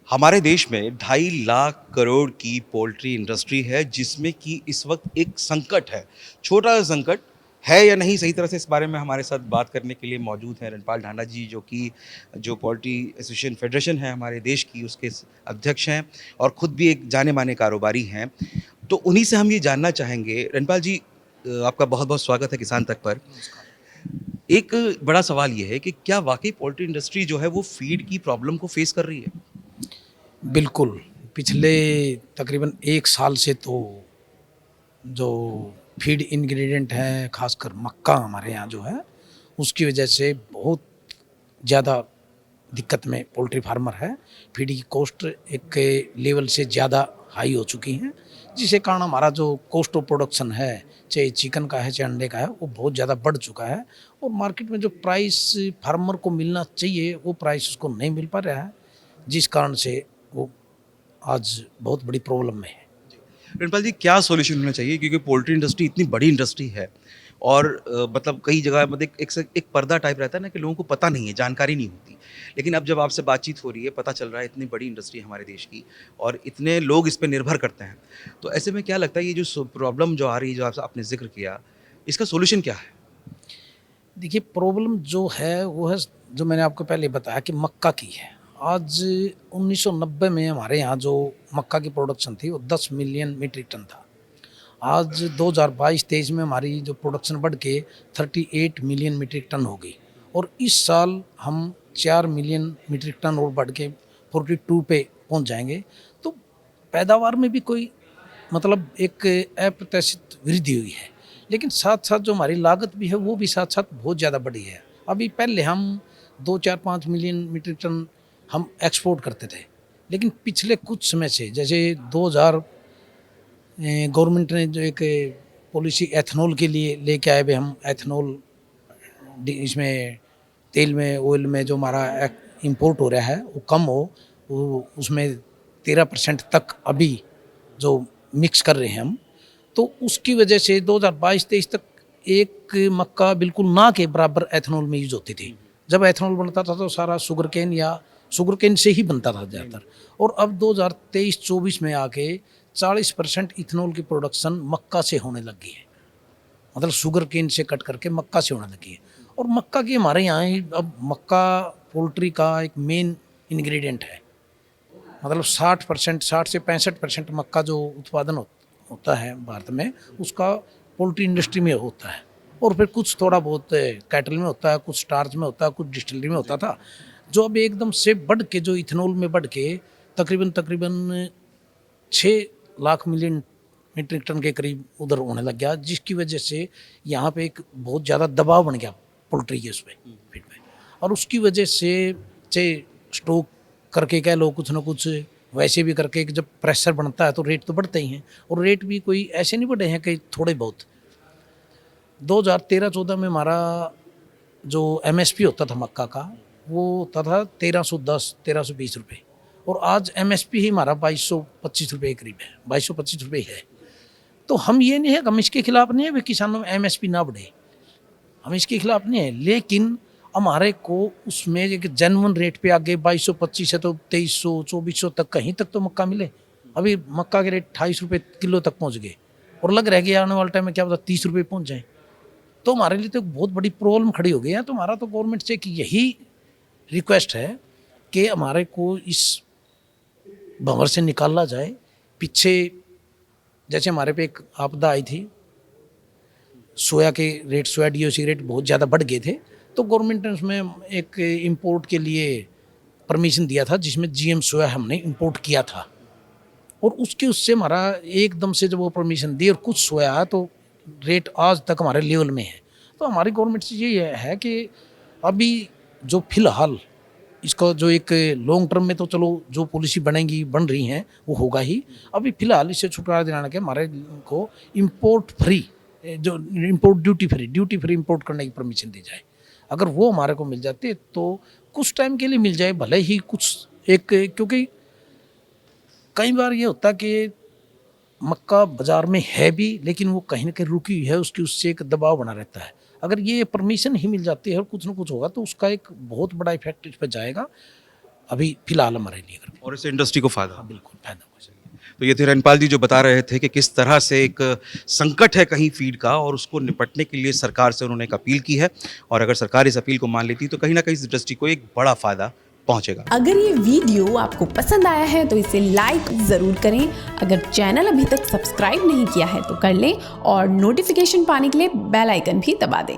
हमारे देश में 2.5 लाख करोड़ की पोल्ट्री इंडस्ट्री है जिसमें कि इस वक्त एक संकट है। छोटा सा संकट है या नहीं सही तरह से इस बारे में हमारे साथ बात करने के लिए मौजूद हैं रणपाल ढांडा जी जो पोल्ट्री एसोसिएशन फेडरेशन है हमारे देश की उसके अध्यक्ष हैं और ख़ुद भी एक जाने माने कारोबारी हैं। तो उन्हीं से हम ये जानना चाहेंगे रणपाल जी, आपका बहुत बहुत स्वागत है किसान तक पर। एक बड़ा सवाल ये है कि क्या वाकई पोल्ट्री इंडस्ट्री जो है वो फीड की प्रॉब्लम को फेस कर रही है? बिल्कुल, पिछले तकरीबन 1 साल से तो जो फीड इंग्रीडिएंट है, ख़ासकर मक्का हमारे यहाँ जो है, उसकी वजह से बहुत ज़्यादा दिक्कत में पोल्ट्री फार्मर है। फीड की कॉस्ट एक लेवल से ज़्यादा हाई हो चुकी हैं, जिसके कारण हमारा जो कॉस्ट ऑफ प्रोडक्शन है, चाहे चिकन का है, चाहे अंडे का है, वो बहुत ज़्यादा बढ़ चुका है और मार्केट में जो प्राइस फार्मर को मिलना चाहिए, वो प्राइस उसको नहीं मिल पा रहा है, जिस कारण से वो आज बहुत बड़ी प्रॉब्लम में है। रणपाल जी, क्या सॉल्यूशन होना चाहिए क्योंकि पोल्ट्री इंडस्ट्री इतनी बड़ी इंडस्ट्री है और मतलब कई जगह मतलब एक पर्दा टाइप रहता है ना कि लोगों को पता नहीं है, जानकारी नहीं होती। लेकिन अब जब आपसे बातचीत हो रही है, पता चल रहा है इतनी बड़ी इंडस्ट्री है हमारे देश की और इतने लोग इस पे निर्भर करते हैं। तो ऐसे में क्या लगता है ये जो प्रॉब्लम जो आ रही है, जो आपने ज़िक्र किया, इसका सॉल्यूशन क्या है? देखिए, प्रॉब्लम जो है वो है, जो मैंने आपको पहले बताया कि मक्का की है। आज 1990 में हमारे यहाँ जो मक्का की प्रोडक्शन थी वो 10 मिलियन मीट्रिक टन था। आज 2022-23 में हमारी जो प्रोडक्शन बढ़ के 38 मिलियन मीट्रिक टन हो गई और इस साल हम 4 मिलियन मीट्रिक टन और बढ़ के 42 पे पहुँच जाएंगे। तो पैदावार में भी कोई मतलब एक अप्रत्याशित वृद्धि हुई है, लेकिन साथ-साथ जो हमारी लागत भी है वो भी साथ-साथ बहुत ज़्यादा बढ़ी है। अभी पहले हम 2, 4, 5 मिलियन मीट्रिक टन हम एक्सपोर्ट करते थे, लेकिन पिछले कुछ समय से जैसे 2000 गवर्नमेंट ने जो एक पॉलिसी एथनॉल के लिए लेके आए, हम एथनॉल इसमें तेल में, ऑयल में जो हमारा इंपोर्ट हो रहा है वो कम हो, वो उसमें 13% तक अभी जो मिक्स कर रहे हैं हम, तो उसकी वजह से 2022-23 तक एक मक्का बिल्कुल ना के बराबर एथनॉल में यूज होती थी। जब एथनॉल बनता था तो सारा शुगर केन से ही बनता था ज़्यादातर, और अब 2023-24 में आके 40% इथेनॉल की प्रोडक्शन मक्का से होने लगी है। मतलब शुगर केन से कट करके मक्का से होने लगी है और मक्का की हमारे यहाँ ही अब मक्का पोल्ट्री का एक मेन इंग्रेडिएंट है। मतलब 60% 60 से 65% मक्का जो उत्पादन होता है भारत में, उसका पोल्ट्री इंडस्ट्री में होता है और फिर कुछ थोड़ा बहुत कैटल में होता है, कुछ स्टार्च में होता है, कुछ डिस्टिलरी में होता था, जो अब एकदम से बढ़ के जो इथेनॉल में बढ़ के तकरीबन तकरीबन 6 लाख मिलियन मीट्रिक टन के करीब उधर होने लग गया, जिसकी वजह से यहाँ पे एक बहुत ज़्यादा दबाव बन गया पोल्ट्री के उस पर फीड पे, और उसकी वजह से चाहे स्टॉक करके कह लो, कुछ ना कुछ वैसे भी करके जब प्रेशर बनता है तो रेट तो बढ़ते ही हैं, और रेट भी कोई ऐसे नहीं बढ़े हैं कि थोड़े बहुत। 2013-14 में हमारा जो एमएसपी होता था मक्का का, वो होता था 1310-1320 रुपये, और आज एमएसपी ही हमारा 2225 रुपये के करीब है, 2225 रुपये है। तो हम ये नहीं है, हम इसके खिलाफ नहीं है कि किसानों में एमएसपी ना बढ़े, हम इसके खिलाफ नहीं है, लेकिन हमारे को उसमें एक जेन्युइन रेट पे आगे 2225 है तो 2300-2400 तक कहीं तक तो मक्का मिले। अभी मक्का के रेट 28 रुपये किलो तक पहुंच गए और लग रहा है कि आने वाले टाइम में क्या पता 30 रुपये पहुंच जाए। तो हमारे लिए तो बहुत बड़ी प्रॉब्लम खड़ी हो गई है। तो हमारा तो गवर्नमेंट से एक यही रिक्वेस्ट है कि हमारे को इस भंवर से निकाला जाए। पीछे जैसे हमारे पे एक आपदा आई थी, सोया के रेट, सोया डीओसी रेट बहुत ज़्यादा बढ़ गए थे, तो गवर्नमेंट ने उसमें एक इंपोर्ट के लिए परमिशन दिया था, जिसमें जीएम सोया हमने इंपोर्ट किया था, और उससे हमारा एकदम से जब वो परमिशन दी और कुछ सोया है तो रेट आज तक हमारे लेवल में है। तो हमारी गवर्नमेंट से ये है कि अभी जो फिलहाल इसका जो एक लॉन्ग टर्म में तो चलो जो पॉलिसी बनेगी, बन रही हैं, वो होगा ही। अभी फिलहाल इससे छुटकारा दिलाने के हमारे को इम्पोर्ट फ्री, जो इम्पोर्ट ड्यूटी फ्री इम्पोर्ट करने की परमिशन दी जाए। अगर वो हमारे को मिल जाती है तो कुछ टाइम के लिए मिल जाए, भले ही कुछ एक, क्योंकि कई बार ये होता है कि मक्का बाज़ार में है भी, लेकिन वो कहीं न कहीं रुकी हुई है, उसकी उससे एक दबाव बना रहता है। अगर ये परमिशन ही मिल जाती है और कुछ न कुछ होगा तो उसका एक बहुत बड़ा इफ़ेक्ट इस पे जाएगा। अभी फिलहाल हमारे लिए अगर और इससे इंडस्ट्री को फायदा। बिल्कुल फायदा हो जाएगा। तो ये थे रणपाल जी जो बता रहे थे कि किस तरह से एक संकट है कहीं फीड का और उसको निपटने के लिए सरकार से उन्होंने एक अपील की है, और अगर सरकार इस अपील को मान लेती तो कहीं ना कहीं इस इंडस्ट्री को एक बड़ा फायदा पहुंचेगा। अगर ये वीडियो आपको पसंद आया है तो इसे लाइक ज़रूर करें। अगर चैनल अभी तक सब्सक्राइब नहीं किया है तो कर लें और नोटिफिकेशन पाने के लिए बेल आइकन भी दबा दें।